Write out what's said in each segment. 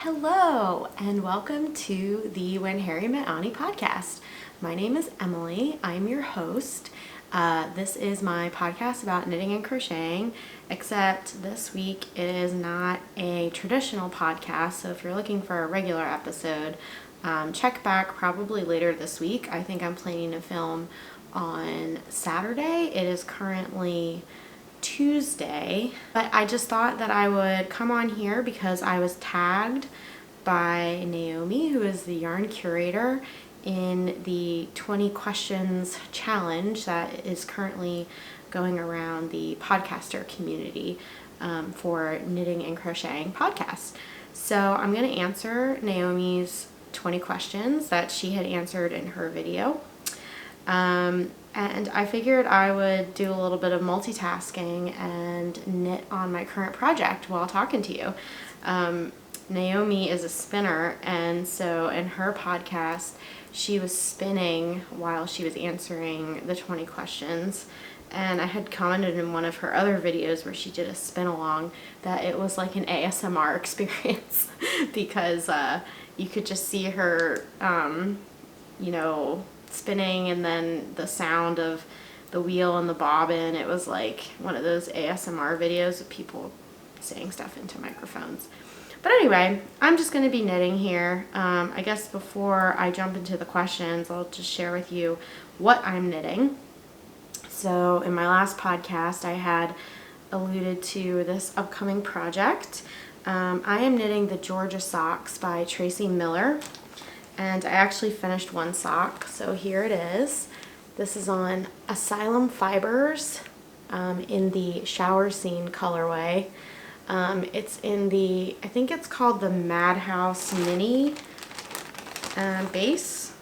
Hello, and welcome to the When Harry Met Onnie podcast. My name is Emily. I'm your host. This is my podcast about knitting and crocheting, except this week it is not a traditional podcast, so if you're looking for a regular episode, check back probably later this week. I think I'm planning to film on Saturday. It is currently Tuesday, but I just thought that I would come on here because I was tagged by Naomi, who is the yarn curator, in the 20 questions challenge that is currently going around the podcaster community for knitting and crocheting podcasts. So I'm going to answer Naomi's 20 questions that she had answered in her video. And I figured I would do a little bit of multitasking and knit on my current project while talking to you. Naomi is a spinner, and so in her podcast, she was spinning while she was answering the 20 questions. And I had commented in one of her other videos where she did a spin along that it was like an ASMR experience because you could just see her, spinning, and then the sound of the wheel and the bobbin. It was like one of those ASMR videos of people saying stuff into microphones. But anyway, I'm just going to be knitting here. I guess before I jump into the questions, I'll just share with you what I'm knitting. So in my last podcast, I had alluded to this upcoming project. I am knitting the Georgia socks by Tracie Millar. And I actually finished one sock, so here it is. This is on Asylum Fibers in the Shower Scene colorway. It's in the, I think it's called the Madhouse Mini base.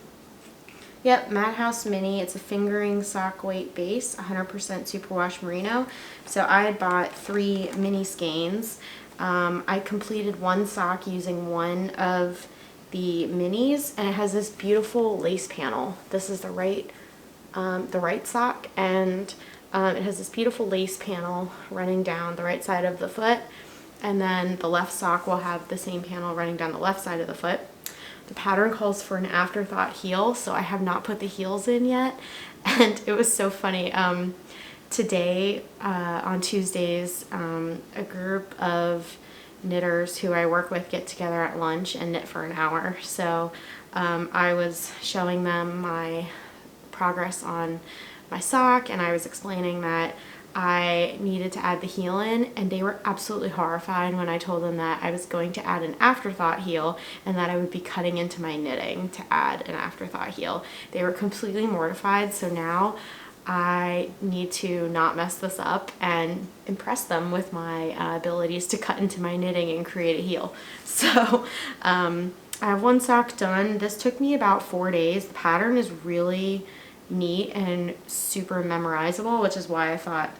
Yep, Madhouse Mini. It's a fingering sock weight base, 100% superwash merino. So I had bought 3 mini skeins. I completed one sock using one of the minis, and it has this beautiful lace panel. This is the right sock, and it has this beautiful lace panel running down the right side of the foot, and then the left sock will have the same panel running down the left side of the foot. The pattern calls for an afterthought heel, so I have not put the heels in yet, and it was so funny. Today, on Tuesdays, a group of knitters who I work with get together at lunch and knit for an hour. So I was showing them my progress on my sock, and I was explaining that I needed to add the heel in, and they were absolutely horrified when I told them that I was going to add an afterthought heel and that I would be cutting into my knitting to add an afterthought heel. They were completely mortified, so now I need to not mess this up and impress them with my abilities to cut into my knitting and create a heel. So I have one sock done. This took me about 4 days. The pattern is really neat and super memorizable, which is why I thought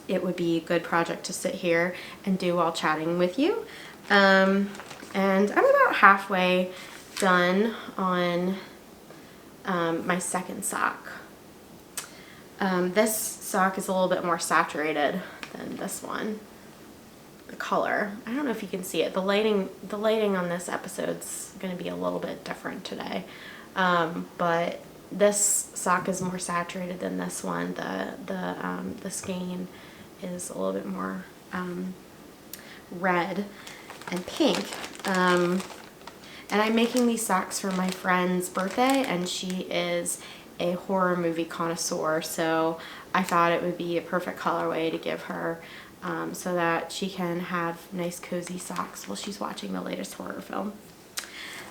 it would be a good project to sit here and do while chatting with you. And I'm about halfway done on my second sock. This sock is a little bit more saturated than this one. The color, I don't know if you can see it. The lighting on this episode's going to be a little bit different today. But this sock is more saturated than this one. The skein is a little bit more red and pink. And I'm making these socks for my friend's birthday, and she is a horror movie connoisseur, so I thought it would be a perfect colorway to give her so that she can have nice cozy socks while she's watching the latest horror film.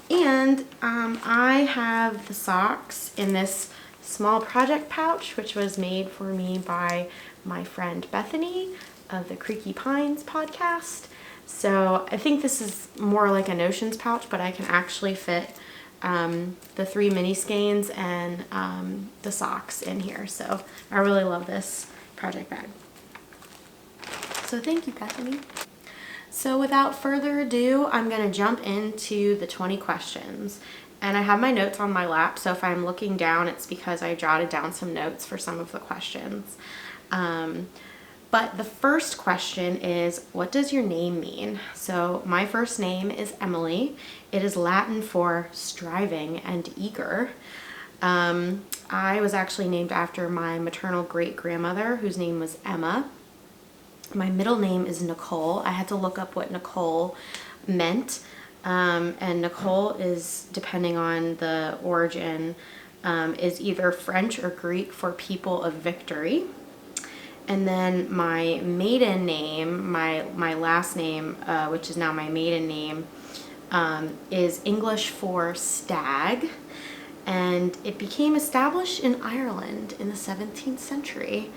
And I have the socks in this small project pouch, which was made for me by my friend Bethany of the Creaky Pines podcast. So I think this is more like a notions pouch, but I can actually fit the 3 mini skeins and the socks in here. So I really love this project bag. So thank you, Bethany. So without further ado, I'm going to jump into the 20 questions. And I have my notes on my lap, so if I'm looking down, it's because I jotted down some notes for some of the questions. But the first question is, what does your name mean? So my first name is Emily. It is Latin for striving and eager. I was actually named after my maternal great-grandmother, whose name was Emma. My middle name is Nicole. I had to look up what Nicole meant. And Nicole is, depending on the origin, is either French or Greek for people of victory. And then my maiden name, my last name, which is now my maiden name, is English for stag. And it became established in Ireland in the 17th century.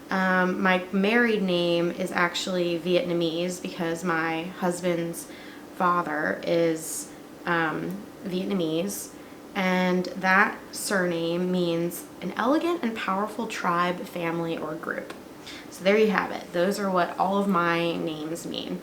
My married name is actually Vietnamese because my husband's father is Vietnamese. And that surname means an elegant and powerful tribe, family, or group. So there you have it. Those are what all of my names mean.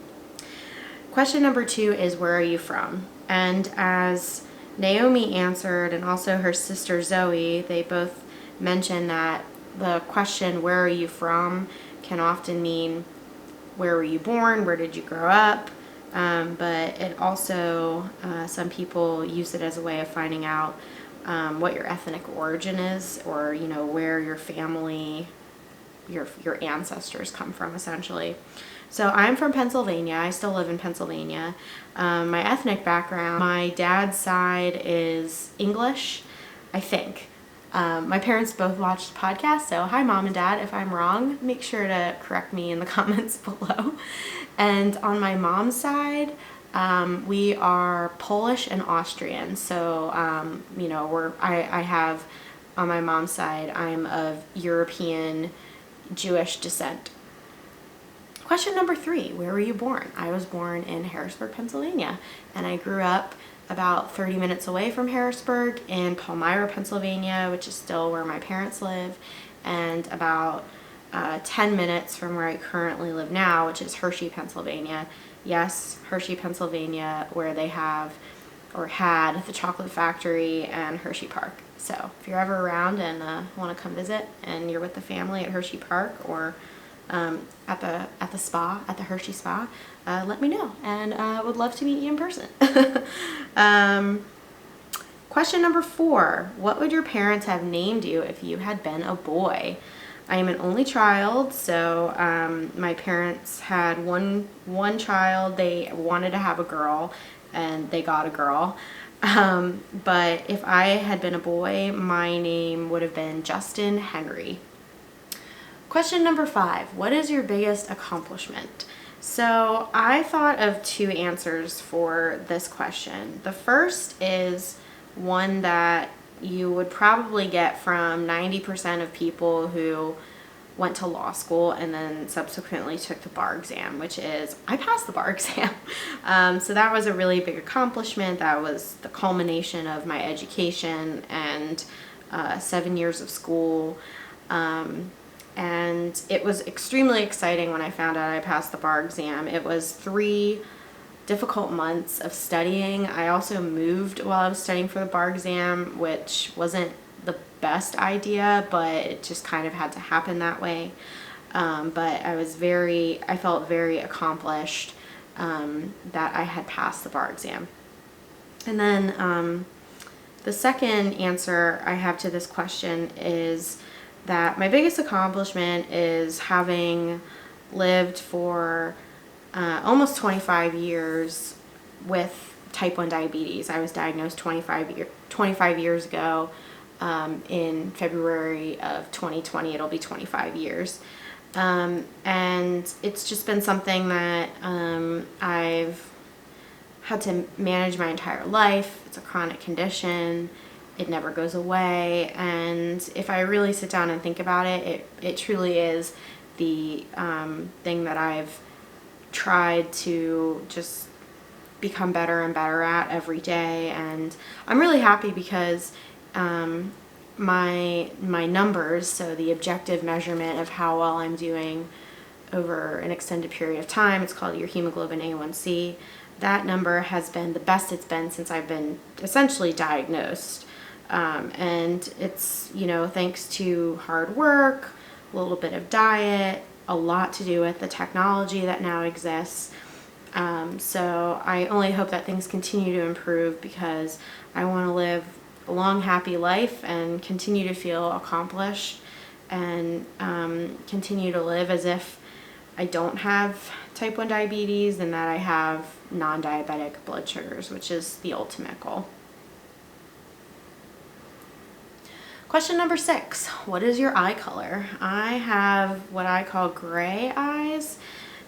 Question number 2 is, where are you from? And as Naomi answered, and also her sister Zoe, they both mentioned that the question, where are you from, can often mean, where were you born, where did you grow up? But it also, some people use it as a way of finding out what your ethnic origin is, or, you know, where your family, your ancestors come from, essentially. So I'm from Pennsylvania. I still live in Pennsylvania. My ethnic background, my dad's side is English, I think. My parents both watch the podcast, so hi Mom and Dad. If I'm wrong, make sure to correct me in the comments below. And on my mom's side, we are Polish and Austrian. So, you know, I have, on my mom's side, I'm of European Jewish descent. Question number 3, where were you born? I was born in Harrisburg, Pennsylvania, and I grew up about 30 minutes away from Harrisburg in Palmyra, Pennsylvania, which is still where my parents live, and about 10 minutes from where I currently live now, which is Hershey, Pennsylvania. Yes, Hershey, Pennsylvania, where they have, or had, the chocolate factory and Hershey Park. So if you're ever around and want to come visit and you're with the family at Hershey Park, or at the spa, at the Hershey Spa, let me know, and would love to meet you in person. Question number 4, what would your parents have named you if you had been a boy? I am an only child, so my parents had one child. They wanted to have a girl, and they got a girl. But if I had been a boy, my name would have been Justin Henry. Question number 5, what is your biggest accomplishment? So I thought of 2 answers for this question. The first is one that you would probably get from 90% of people who went to law school and then subsequently took the bar exam, which is I passed the bar exam. So that was a really big accomplishment. That was the culmination of my education and 7 years of school. And it was extremely exciting when I found out I passed the bar exam. It was 3 difficult months of studying. I also moved while I was studying for the bar exam, which wasn't the best idea, but it just kind of had to happen that way. But I felt very accomplished that I had passed the bar exam. And then the second answer I have to this question is that my biggest accomplishment is having lived for almost 25 years with type 1 diabetes. I was diagnosed 25 years ago. In February of 2020, it'll be 25 years. And it's just been something that I've had to manage my entire life. It's a chronic condition. It never goes away, and if I really sit down and think about it, it truly is the thing that I've tried to just become better and better at every day. And I'm really happy because my numbers, so the objective measurement of how well I'm doing over an extended period of time, it's called your hemoglobin A1C, that number has been the best it's been since I've been essentially diagnosed. And it's, you know, thanks to hard work, a little bit of diet, a lot to do with the technology that now exists. So I only hope that things continue to improve, because I want to live a long, happy life and continue to feel accomplished, and continue to live as if I don't have type 1 diabetes and that I have non-diabetic blood sugars, which is the ultimate goal. Question number 6, what is your eye color? I have what I call gray eyes.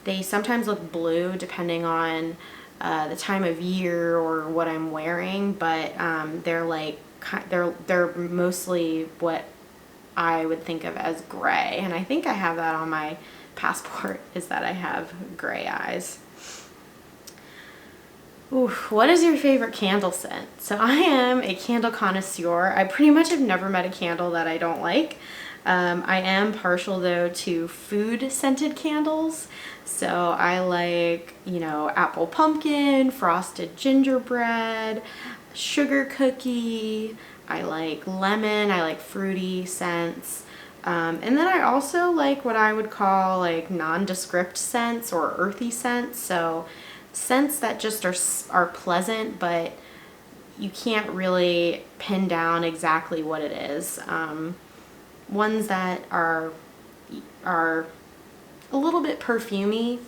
They sometimes look blue depending on the time of year or what I'm wearing, but they're mostly what I would think of as gray, and I think I have that on my passport, is that I have gray eyes. Ooh, what is your favorite candle scent? So I am a candle connoisseur. I pretty much have never met a candle that I don't like. I am partial though to food scented candles. So I like, apple pumpkin, frosted gingerbread, sugar cookie. I like lemon. I like fruity scents. And then I also like what I would call like nondescript scents or earthy scents. So scents that just are pleasant, but you can't really pin down exactly what it is. Ones that are a little bit perfumey,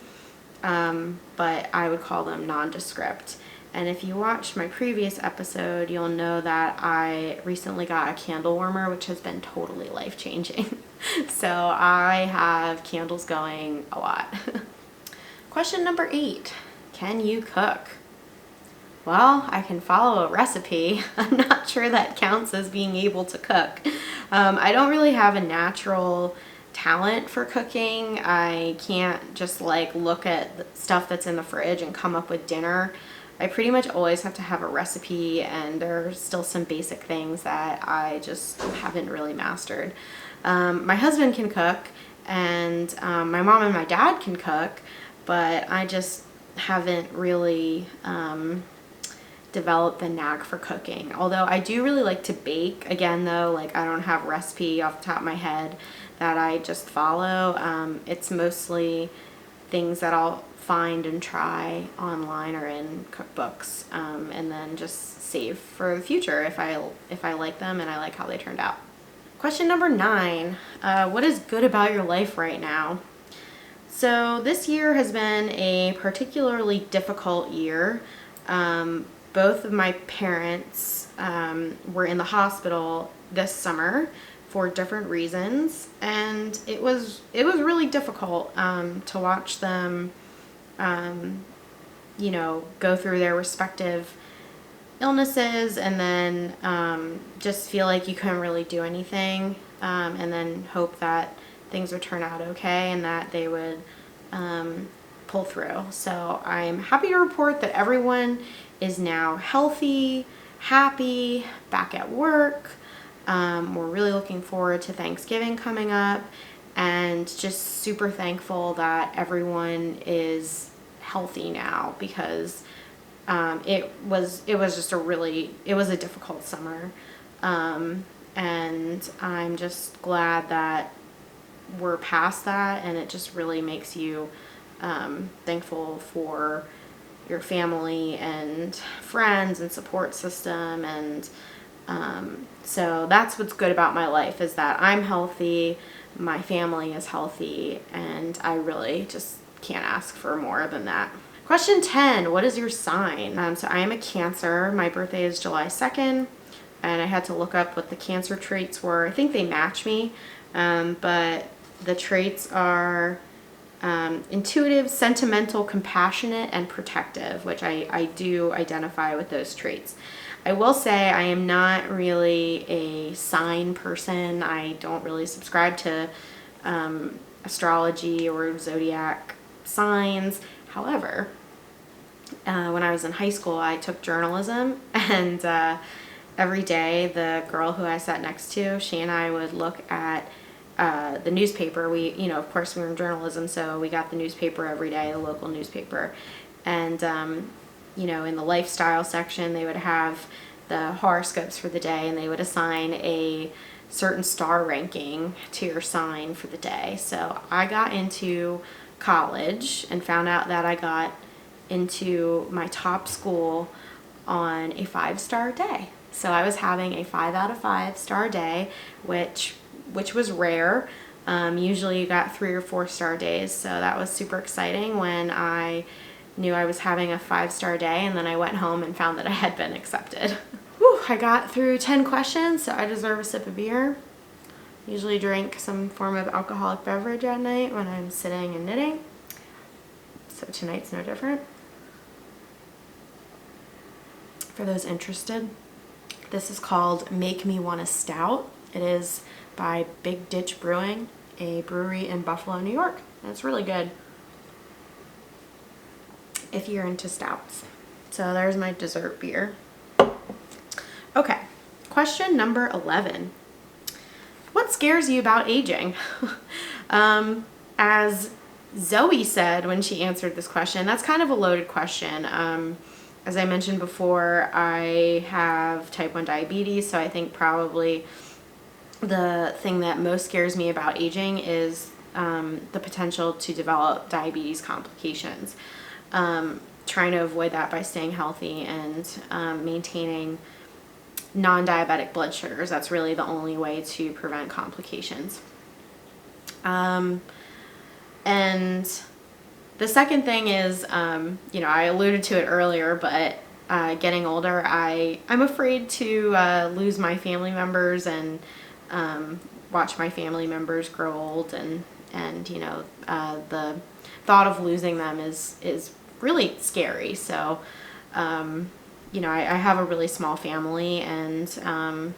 but I would call them nondescript. And if you watched my previous episode, you'll know that I recently got a candle warmer, which has been totally life-changing. So I have candles going a lot. Question number 8, can you cook? Well, I can follow a recipe. I'm not sure that counts as being able to cook. I don't really have a natural talent for cooking. I can't just like look at the stuff that's in the fridge and come up with dinner. I pretty much always have to have a recipe, and there are still some basic things that I just haven't really mastered. My husband can cook, and my mom and my dad can cook, but I just haven't really developed the knack for cooking. Although I do really like to bake. Again though, like I don't have a recipe off the top of my head that I just follow. It's mostly things that I'll find and try online or in cookbooks, and then just save for the future if I like them and I like how they turned out. Question number 9, what is good about your life right now? So this year has been a particularly difficult year. Both of my parents were in the hospital this summer for different reasons, and it was really difficult to watch them go through their respective illnesses, and then just feel like you couldn't really do anything, and then hope that things would turn out okay and that they would pull through. So I'm happy to report that everyone is now healthy, happy, back at work. We're really looking forward to Thanksgiving coming up, and just super thankful that everyone is healthy now, because it was just it was a difficult summer, and I'm just glad that we're past that, and it just really makes you thankful for your family and friends and support system. And so that's what's good about my life, is that I'm healthy, my family is healthy, and I really just can't ask for more than that. Question 10, what is your sign? So I am a Cancer. My birthday is July 2nd, and I had to look up what the Cancer traits were. I think they match me, but the traits are intuitive, sentimental, compassionate, and protective, which I do identify with those traits. I will say I am not really a sign person. I don't really subscribe to astrology or zodiac signs. However, when I was in high school, I took journalism, and every day the girl who I sat next to, she and I would look at the newspaper. We, of course we were in journalism, so we got the newspaper every day, the local newspaper. And, in the lifestyle section, they would have the horoscopes for the day, and they would assign a certain star ranking to your sign for the day. So I got into college and found out that I got into my top school on a 5-star day. So I was having a 5 out of 5-star day, which was rare. Usually you got 3 or 4-star days. So that was super exciting when I knew I was having a 5-star day, and then I went home and found that I had been accepted. Whew, I got through 10 questions, so I deserve a sip of beer. Usually drink some form of alcoholic beverage at night when I'm sitting and knitting. So tonight's no different. For those interested, this is called Make Me Want a Stout. It is by Big Ditch Brewing, a brewery in Buffalo, New York. And it's really good if you're into stouts. So there's my dessert beer. Okay, question number 11. What scares you about aging? As Zoe said when she answered this question, that's kind of a loaded question. As I mentioned before, I have type 1 diabetes, so I think probably the thing that most scares me about aging is the potential to develop diabetes complications. Trying to avoid that by staying healthy and maintaining non-diabetic blood sugars. That's really the only way to prevent complications. And the second thing is, I alluded to it earlier, but getting older, I'm afraid to lose my family members and watch my family members grow old, and the thought of losing them is really scary. So, I have a really small family, and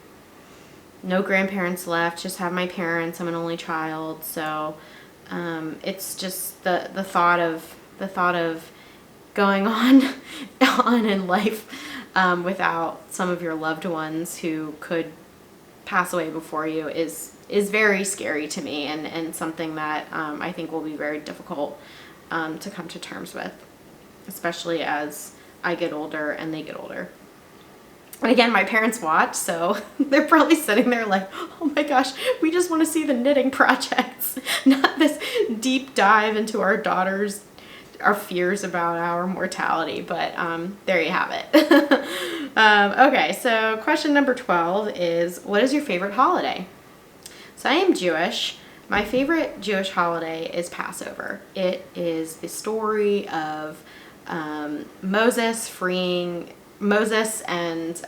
no grandparents left, just have my parents. I'm an only child, so it's just the thought of going on in life without some of your loved ones who could pass away before you is very scary to me, and something that I think will be very difficult to come to terms with, especially as I get older and they get older. And again, my parents watch, so they're probably sitting there like, oh my gosh, we just want to see the knitting projects, not this deep dive into our fears about our mortality. But there you have it. Okay, so question number 12 is, what is your favorite holiday? So I am Jewish. My favorite Jewish holiday is Passover. It is the story of Moses and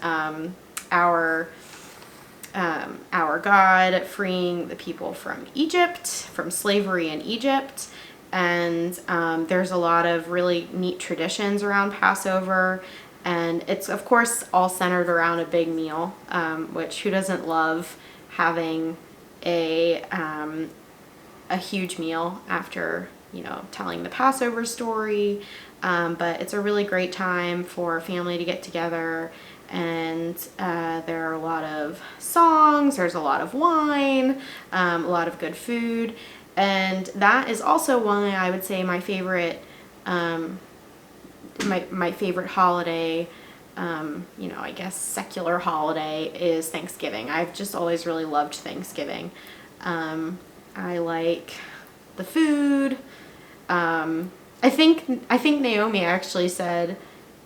our God freeing the people from Egypt, from slavery in Egypt. And there's a lot of really neat traditions around Passover. And it's, of course, all centered around a big meal, which who doesn't love having a huge meal after, telling the Passover story. But it's a really great time for family to get together, and there are a lot of songs, there's a lot of wine, a lot of good food, and that is also why I would say my favorite my favorite holiday, I guess secular holiday, is Thanksgiving. I've just always really loved Thanksgiving. I like the food. I think Naomi actually said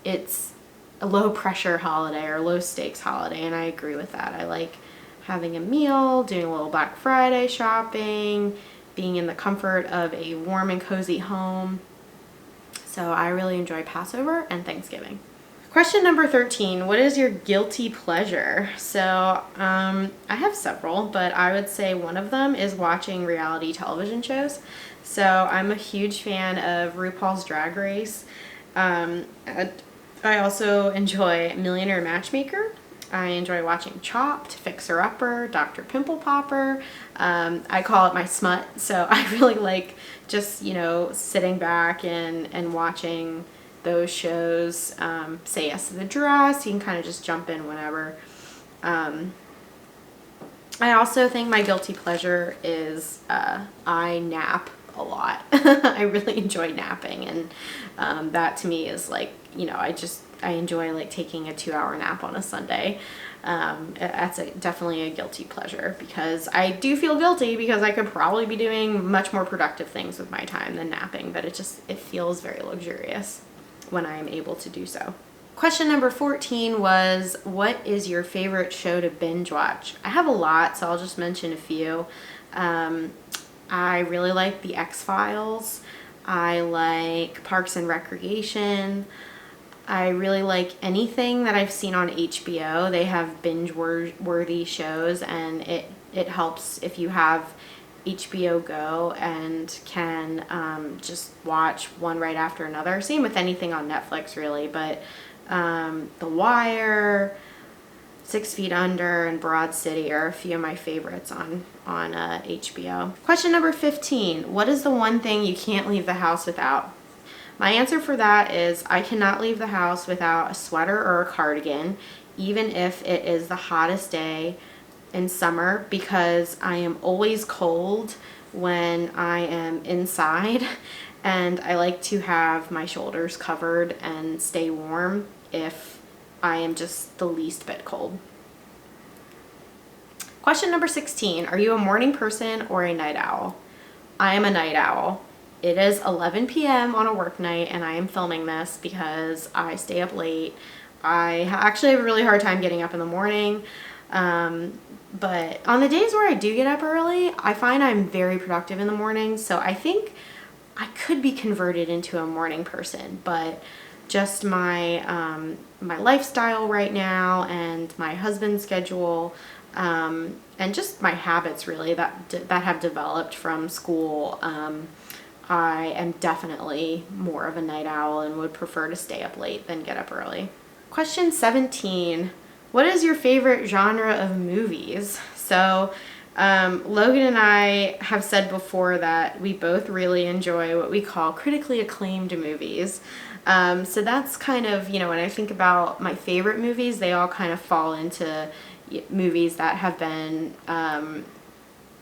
it's a low pressure holiday or low stakes holiday, and I agree with that. I like having a meal, doing a little Black Friday shopping, being in the comfort of a warm and cozy home. So I really enjoy Passover and Thanksgiving. Question number 13, what is your guilty pleasure? So I have several, but I would say one of them is watching reality television shows. So I'm a huge fan of RuPaul's Drag Race. I also enjoy Millionaire Matchmaker. I enjoy watching Chopped, Fixer Upper, Dr. Pimple Popper. I call it my smut, so I really like just, sitting back and watching those shows. Say Yes to the Dress, you can kind of just jump in whenever. I also think my guilty pleasure is I nap a lot. I really enjoy napping, and that to me is like, I enjoy like taking a 2-hour nap on a Sunday. That's definitely a guilty pleasure, because I do feel guilty because I could probably be doing much more productive things with my time than napping, but it feels very luxurious when I'm able to do so. Question number 14 was, what is your favorite show to binge watch? I have a lot, so I'll just mention a few. I really like The X-Files. I like Parks and Recreation. I really like anything that I've seen on HBO. They have binge-worthy shows, and it helps if you have HBO Go and can just watch one right after another. Same with anything on Netflix, really, but The Wire, 6 Feet Under, and Broad City are a few of my favorites on HBO. Question number 15. What is the one thing you can't leave the house without? My answer for that is I cannot leave the house without a sweater or a cardigan, even if it is the hottest day in summer, because I am always cold when I am inside, and I like to have my shoulders covered and stay warm if I am just the least bit cold. Question number 16. Are you a morning person or a night owl? I am a night owl. It is 11 p.m. on a work night, and I am filming this because I stay up late. I actually have a really hard time getting up in the morning, but on the days where I do get up early, I find I'm very productive in the morning, so I think I could be converted into a morning person, but just my my lifestyle right now and my husband's schedule, and just my habits really that have developed from school, I am definitely more of a night owl and would prefer to stay up late than get up early. Question 17. What is your favorite genre of movies? So Logan and I have said before that we both really enjoy what we call critically acclaimed movies. So that's kind of, when I think about my favorite movies, they all kind of fall into movies that have been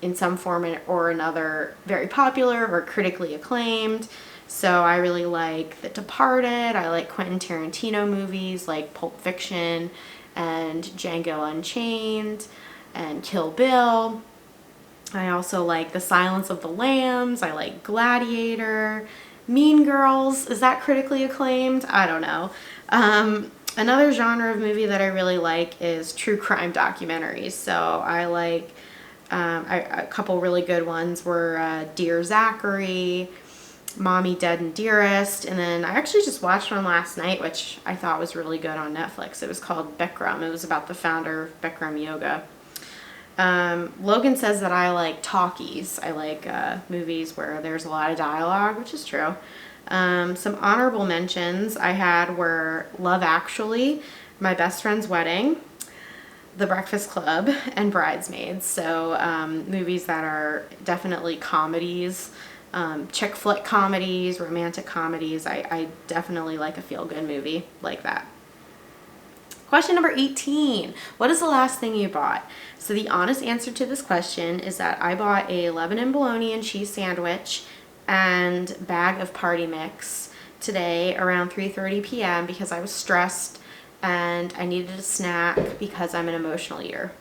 in some form or another very popular or critically acclaimed. So I really like The Departed. I like Quentin Tarantino movies like Pulp Fiction and Django Unchained and Kill Bill. I also like The Silence of the Lambs. I like Gladiator. Mean Girls. Is that critically acclaimed? I don't know. Another genre of movie that I really like is true crime documentaries. So I like a couple really good ones were Dear Zachary, Mommy Dead and Dearest, and then I actually just watched one last night, which I thought was really good on Netflix. It was called Bikram. It was about the founder of Bikram Yoga. Logan says that I like talkies. I like movies where there's a lot of dialogue, which is true. Some honorable mentions I had were Love Actually, My Best Friend's Wedding, The Breakfast Club, and Bridesmaids. So movies that are definitely comedies, chick flick comedies, romantic comedies. I definitely like a feel-good movie like that. Question number 18. What is the last thing you bought? So the honest answer to this question is that I bought a Lebanon bologna and cheese sandwich and bag of party mix today around 3:30 p.m. because I was stressed and I needed a snack because I'm an emotional eater.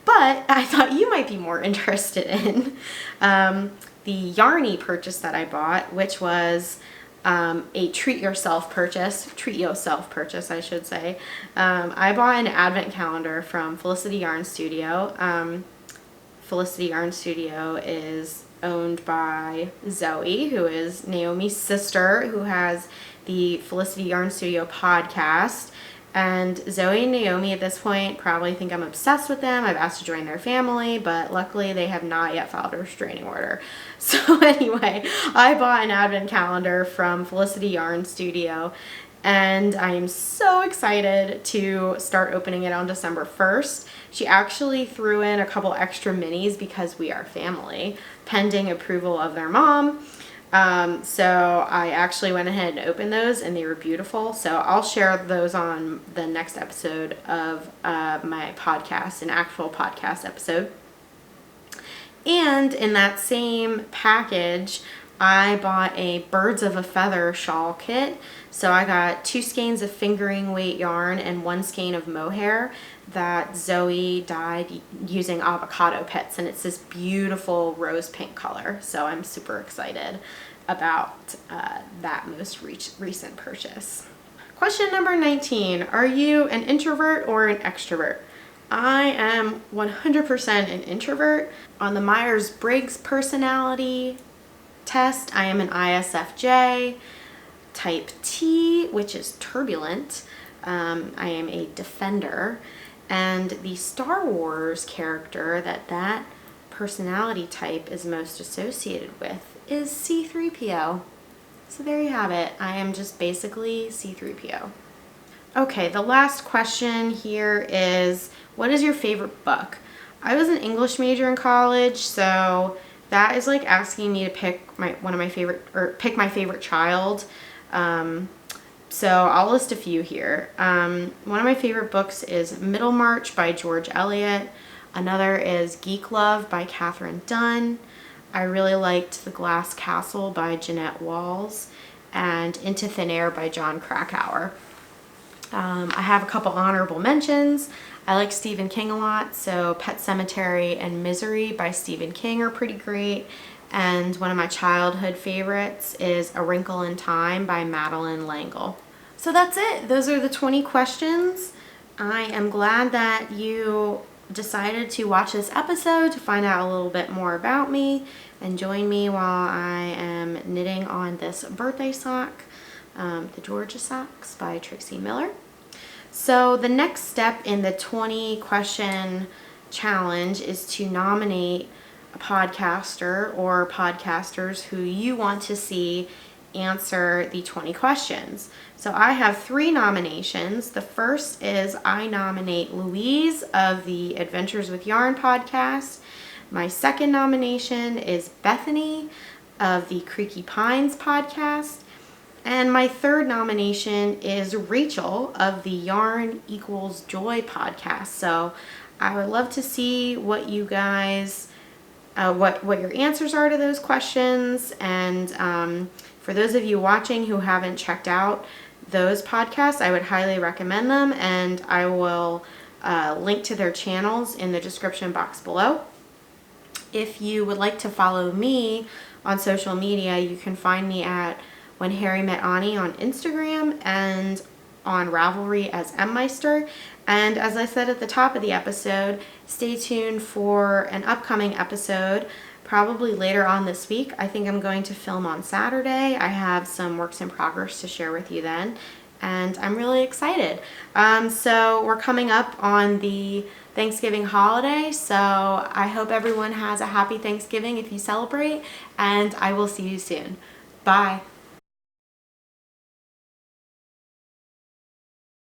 But I thought you might be more interested in the Yarny purchase that I bought, which was a treat yourself purchase, I should say. I bought an advent calendar from Felicity Yarn Studio. Felicity Yarn Studio is owned by Zoe, who is Naomi's sister, who has the Felicity Yarn Studio podcast. And Zoe and Naomi at this point probably think I'm obsessed with them. I've asked to join their family, but luckily they have not yet filed a restraining order. So anyway, I bought an advent calendar from Felicity Yarn Studio, and I am so excited to start opening it on December 1st. She actually threw in a couple extra minis because we are family, pending approval of their mom. So I actually went ahead and opened those, and they were beautiful. So I'll share those on the next episode of my podcast, an actual podcast episode. And in that same package I bought a birds of a feather shawl kit. So I got 2 skeins of fingering weight yarn and 1 skein of mohair that Zoe dyed using avocado pits, and it's this beautiful rose pink color. So I'm super excited about that most recent purchase. Question number 19, are you an introvert or an extrovert? I am 100% an introvert. On the Myers-Briggs personality test, I am an ISFJ, type T, which is turbulent. I am a defender, and the Star Wars character that personality type is most associated with is C-3PO. So there you have it. I am just basically C-3PO. Okay, the last question here is, what is your favorite book? I was an English major in college, so that is like asking me to pick my favorite child. So I'll list a few here. One of my favorite books is Middlemarch by George Eliot. Another is Geek Love by Catherine Dunn. I really liked The Glass Castle by Jeanette Walls, and Into Thin Air by John Krakauer. I have a couple honorable mentions. I like Stephen King a lot, so Pet Sematary and Misery by Stephen King are pretty great. And one of my childhood favorites is A Wrinkle in Time by Madeleine L'Engle. So that's it. Those are the 20 questions. I am glad that you decided to watch this episode to find out a little bit more about me and join me while I am knitting on this birthday sock, the Georgia Socks by Tracie Millar. So the next step in the 20 question challenge is to nominate a podcaster or podcasters who you want to see answer the 20 questions. So I have 3 nominations. The first is I nominate Louise of the Adventures with Yarn podcast. My second nomination is Bethany of the Creaky Pines podcast. And my third nomination is Rachel of the Yarn Equals Joy podcast. So I would love to see what you guys, what your answers are to those questions. And for those of you watching who haven't checked out those podcasts, I would highly recommend them. And I will link to their channels in the description box below. If you would like to follow me on social media, you can find me at When Harry Met Onnie on Instagram and on Ravelry as Mmeister. And as I said at the top of the episode, stay tuned for an upcoming episode, probably later on this week. I think I'm going to film on Saturday. I have some works in progress to share with you then, and I'm really excited. So we're coming up on the Thanksgiving holiday, so I hope everyone has a happy Thanksgiving if you celebrate, and I will see you soon. Bye.